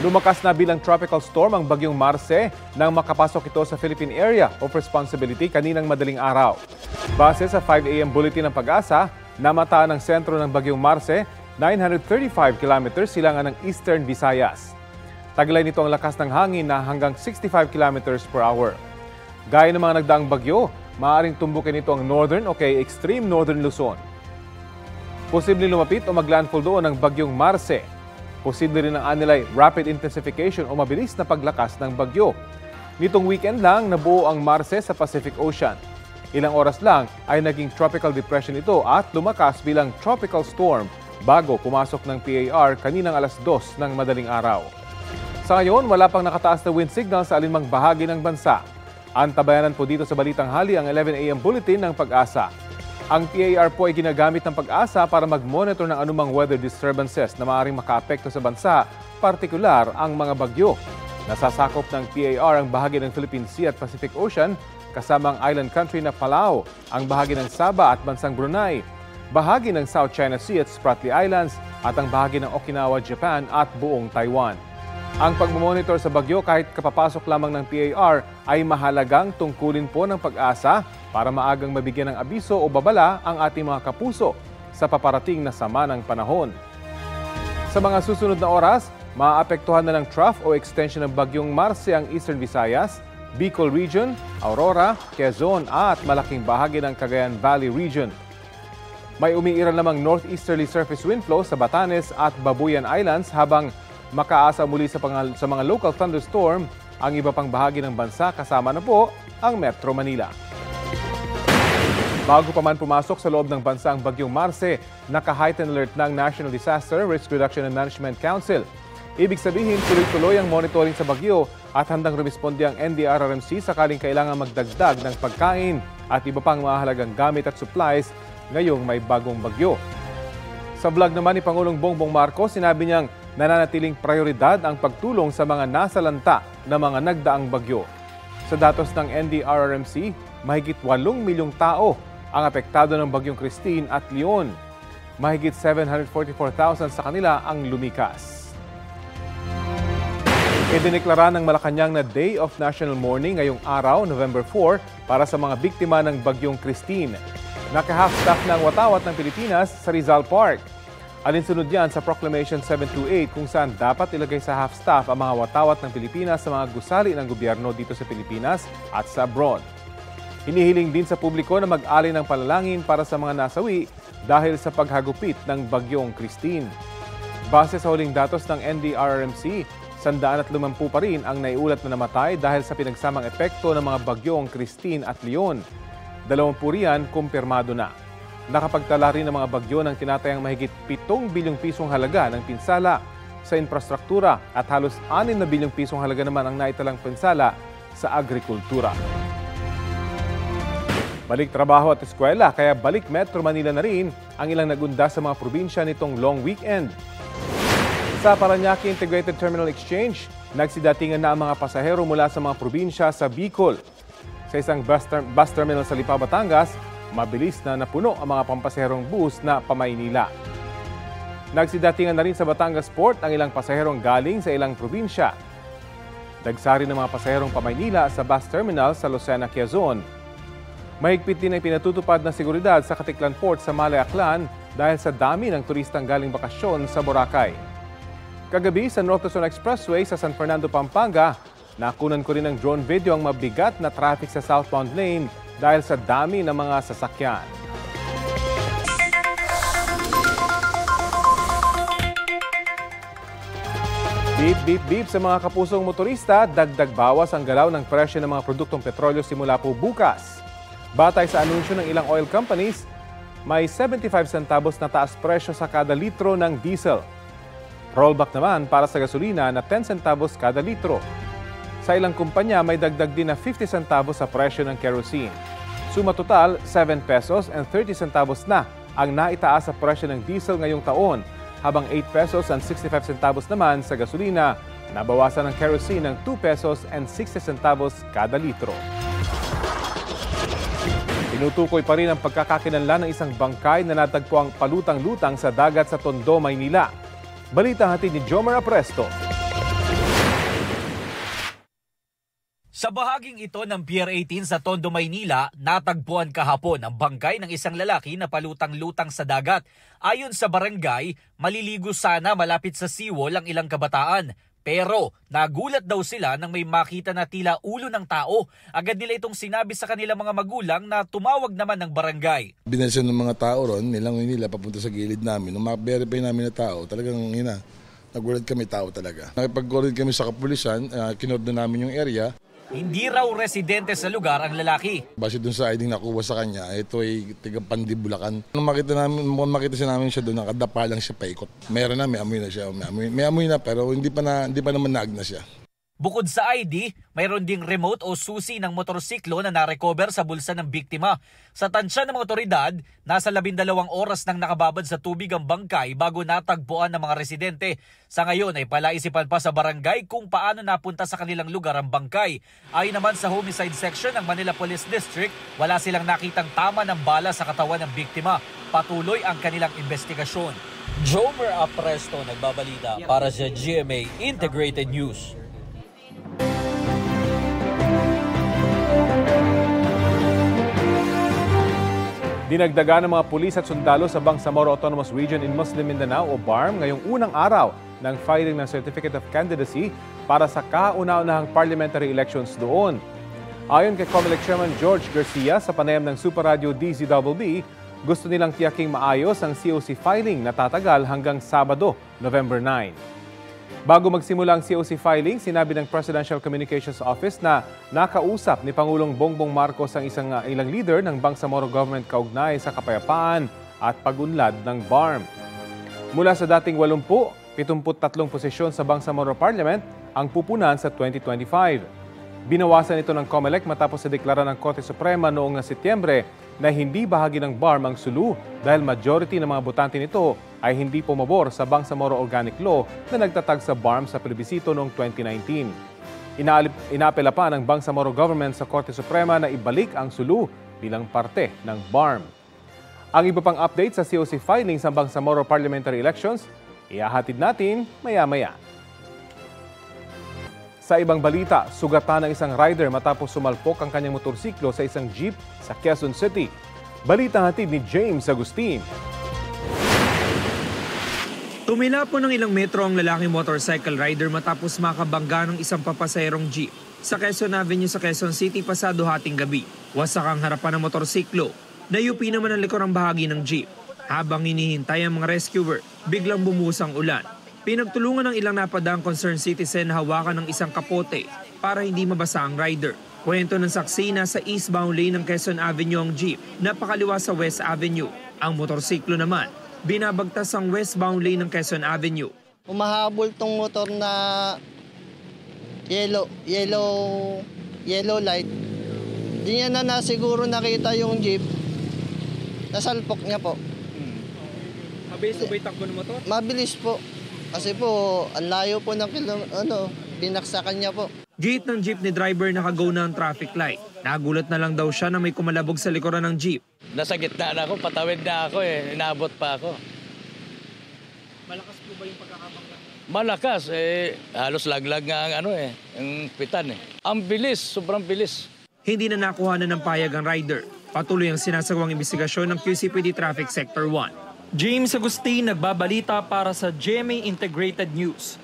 Lumakas na bilang tropical storm ang bagyong Marce nang makapasok ito sa Philippine Area of Responsibility kaninang madaling araw. Base sa 5 a.m. bulletin ng Pag-asa, namataan ang sentro ng bagyong Marce 935 kilometers silangan ng Eastern Visayas. Taglay nito ang lakas ng hangin na hanggang 65 kilometers per hour. Gaya ng mga nagdaang bagyo, maaaring tumbukin ito ang northern o kay extreme northern Luzon. Posibleng lumapit o maglandfall doon ang bagyong Marce. Posible rin ang anilay rapid intensification o mabilis na paglakas ng bagyo. Nitong weekend lang nabuo ang Marce sa Pacific Ocean. Ilang oras lang ay naging tropical depression ito at lumakas bilang tropical storm bago pumasok ng PAR kaninang alas 2 ng madaling araw. Sa ngayon, wala pang nakataas na wind signal sa alinmang bahagi ng bansa. Antabayanan po dito sa Balitang Hali ang 11 a.m. bulletin ng Pag-asa. Ang PAR po ay ginagamit ng Pag-asa para mag-monitor ng anumang weather disturbances na maaaring makaapekto sa bansa, partikular ang mga bagyo. Nasasakop ng PAR ang bahagi ng Philippine Sea at Pacific Ocean, kasama ang island country na Palau, ang bahagi ng Sabah at bansang Brunei, bahagi ng South China Sea at Spratly Islands, at ang bahagi ng Okinawa, Japan at buong Taiwan. Ang pagmamonitor sa bagyo kahit kapapasok lamang ng PAR ay mahalagang tungkulin po ng Pag-asa para maagang mabigyan ng abiso o babala ang ating mga kapuso sa paparating na sama ng panahon. Sa mga susunod na oras, maaapektuhan na ng trough o extension ng bagyong Marce ang Eastern Visayas, Bicol Region, Aurora, Quezon at malaking bahagi ng Cagayan Valley Region. May umiiral namang northeasterly surface wind flow sa Batanes at Babuyan Islands habang makaasa muli sa mga local thunderstorm ang iba pang bahagi ng bansa kasama na po ang Metro Manila. Bago pa man pumasok sa loob ng bansa ang bagyong Marce, naka-heightened alert ng National Disaster Risk Reduction and Management Council. Ibig sabihin, tuloy-tuloy ang monitoring sa bagyo at handang rumisponde ang NDRRMC sakaling kailangan magdagdag ng pagkain at iba pang mahalagang gamit at supplies ngayong may bagong bagyo. Sa vlog naman ni Pangulong Bongbong Marcos, sinabi niyang nananatiling prioridad ang pagtulong sa mga nasalanta na mga nagdaang bagyo. Sa datos ng NDRRMC, mahigit 8 milyong tao ang apektado ng bagyong Christine at Leon. Mahigit 744,000 sa kanila ang lumikas. Idineklara ng Malacanang na Day of National Mourning ngayong araw, November 4, para sa mga biktima ng bagyong Christine. Naka-half-staff ng watawat ng Pilipinas sa Rizal Park. Alinsunod yan sa Proclamation 728 kung saan dapat ilagay sa half-staff ang mga watawat ng Pilipinas sa mga gusali ng gobyerno dito sa Pilipinas at sa abroad. Hinihiling din sa publiko na mag-alay ng panalangin para sa mga nasawi dahil sa paghagupit ng bagyong Christine. Base sa huling datos ng NDRRMC, 150 pa rin ang naiulat na namatay dahil sa pinagsamang epekto ng mga bagyong Christine at Leon. 20 riyan kumpirmado na. Nakapagtala rin ng mga bagyo ng tinatayang mahigit 7 bilyong pisong halaga ng pinsala sa infrastruktura at halos 6 na bilyong pisong halaga naman ang naitalang pinsala sa agrikultura. Balik trabaho at eskwela kaya balik Metro Manila na rin ang ilang nagunda sa mga probinsya nitong long weekend. Sa Parañaque Integrated Terminal Exchange, nagsidatingan na ang mga pasahero mula sa mga probinsya sa Bicol. Sa isang bus terminal sa Lipa, Batangas, mabilis na napuno ang mga pampasaherong bus na pamaynila. Nagsidatingan na rin sa Batangas Port ang ilang pasaherong galing sa ilang probinsya. Dagsari ng mga pasaherong pamaynila sa bus terminal sa Lucena, Quezon. Mahigpit din ay pinatutupad na seguridad sa Katiklan Port sa Malay, Aklan dahil sa dami ng turistang galing bakasyon sa Boracay. Kagabi sa North Luzon Expressway sa San Fernando, Pampanga, nakunan ko rin ng drone video ang mabigat na traffic sa southbound lane dahil sa dami ng mga sasakyan. Beep, beep, beep sa mga kapusong motorista, dagdag bawas ang galaw ng presyo ng mga produktong petrolyo simula po bukas. Batay sa anunsyo ng ilang oil companies, may 75 centavos na taas presyo sa kada litro ng diesel. Rollback naman para sa gasolina na 10 centavos kada litro. Sa ilang kumpanya, may dagdag din na 50 centavos sa presyo ng kerosene. Suma total, 7 pesos and 30 centavos na ang naitaas sa presyo ng diesel ngayong taon, habang 8 pesos and 65 centavos naman sa gasolina, nabawasan ng kerosene ng 2 pesos and 60 centavos kada litro. Tinutukoy pa rin ang pagkakakilanlan ng isang bangkay na natagpo ang palutang-lutang sa dagat sa Tondo, Maynila. Balita hatid ni Jomar Apresto. Sa bahaging ito ng Pier 18 sa Tondo, Maynila, natagpuan kahapon ang bangkay ng isang lalaki na palutang-lutang sa dagat. Ayon sa barangay, maliligo sana malapit sa seawall ang ilang kabataan. Pero nagulat daw sila nang may makita na tila ulo ng tao. Agad nila itong sinabi sa kanilang mga magulang na tumawag naman ng barangay. Binalsan ng mga tao ron, nilangoy nila papunta sa gilid namin. Nung ma-verify namin na tao, talagang nagulat kami tao talaga. Nakipag-coordinate kami sa kapulisan, kinordon namin yung area. Hindi raw residente sa lugar ang lalaki. Base dun sa ID nakuha sa kanya, ito ay tiga Pandibulacan. Nung makita siya namin siya doon, nakadapa lang siya paikot. Meron na, may amoy na siya. May amoy na pero hindi pa naman naagna siya. Bukod sa ID, mayroon ding remote o susi ng motorsiklo na narecover sa bulsa ng biktima. Sa tansya ng mga otoridad, nasa 12 oras nang nakababad sa tubig ang bangkay bago natagpuan ng mga residente. Sa ngayon ay palaisipan pa sa barangay kung paano napunta sa kanilang lugar ang bangkay. Ayon naman sa homicide section ng Manila Police District, wala silang nakitang tama ng bala sa katawan ng biktima. Patuloy ang kanilang investigasyon. Jomer Apresto nagbabalita para sa GMA Integrated News. Dinagdagan ng mga pulis at sundalo sa Bangsamoro Autonomous Region in Muslim Mindanao o BARM ngayong unang araw ng filing ng Certificate of Candidacy para sa kauna-unahang parliamentary elections doon. Ayon kay COMELEC Chairman George Garcia sa panayam ng Super Radio DZBB, gusto nilang tiyaking maayos ang COC filing na tatagal hanggang Sabado, November 9. Bago magsimula ang COC filing, sinabi ng Presidential Communications Office na nakausap ni Pangulong Bongbong Marcos ang ilang leader ng Bangsamoro government kaugnay sa kapayapaan at pag-unlad ng BARM. Mula sa dating 80, 73 posisyon sa Bangsamoro Parliament ang pupunan sa 2025. Binawasan ito ng COMELEC matapos ideklara ng Korte Suprema noong Setyembre na hindi bahagi ng BARM ang SULU dahil majority ng mga botante nito ay hindi pumabor sa Bangsamoro Organic Law na nagtatag sa BARM sa plebisito noong 2019. Inapela pa ng Bangsamoro government sa Korte Suprema na ibalik ang SULU bilang parte ng BARM. Ang iba pang update sa COC filing sa Bangsamoro parliamentary elections, ihahatid natin maya-maya. Sa ibang balita, sugatan ng isang rider matapos sumalpok ang kanyang motorsiklo sa isang jeep sa Quezon City. Balita hatid ni James Agustin. Tumila po ng ilang metro ang lalaking motorcycle rider matapos makabangga ng isang papasayrong jeep sa Quezon Avenue sa Quezon City pasado hating gabi. Wasak ang harapan ng motorsiklo. Nayupi naman ang likurang bahagi ng jeep. Habang hinihintay ang mga rescuer, biglang bumuhos ang ulan. Pinagtulungan ng ilang napadaang concerned citizen na hawakan ng isang kapote para hindi mabasa ang rider. Kwento ng saksi na sa eastbound lane ng Quezon Avenue ang jeep, napakaliwa sa West Avenue. Ang motorsiklo naman, binabagtas ang westbound lane ng Quezon Avenue. Umahabol tong motor na yellow light. Di niya na siguro nakita yung jeep. Nasalpok niya po. Mabilis ba yung takbo ng motor? Mabilis po. Kasi po, ang layo po ng binaksakan niya po. Gate ng jeepney driver nakagaw na ang traffic light. Nagulat na lang daw siya na may kumalabog sa likuran ng jeep. Nasa gitna na ako, patawid na ako inaabot pa ako. Malakas po ba yung pagkakabangga? Malakas, halos laglag nga ang ang pitan Ang bilis, sobrang bilis. Hindi na nakuha na ng payag ang rider. Patuloy ang sinasagawang investigasyon ng QCPD Traffic Sector 1. James Agustin nagbabalita para sa GMA Integrated News.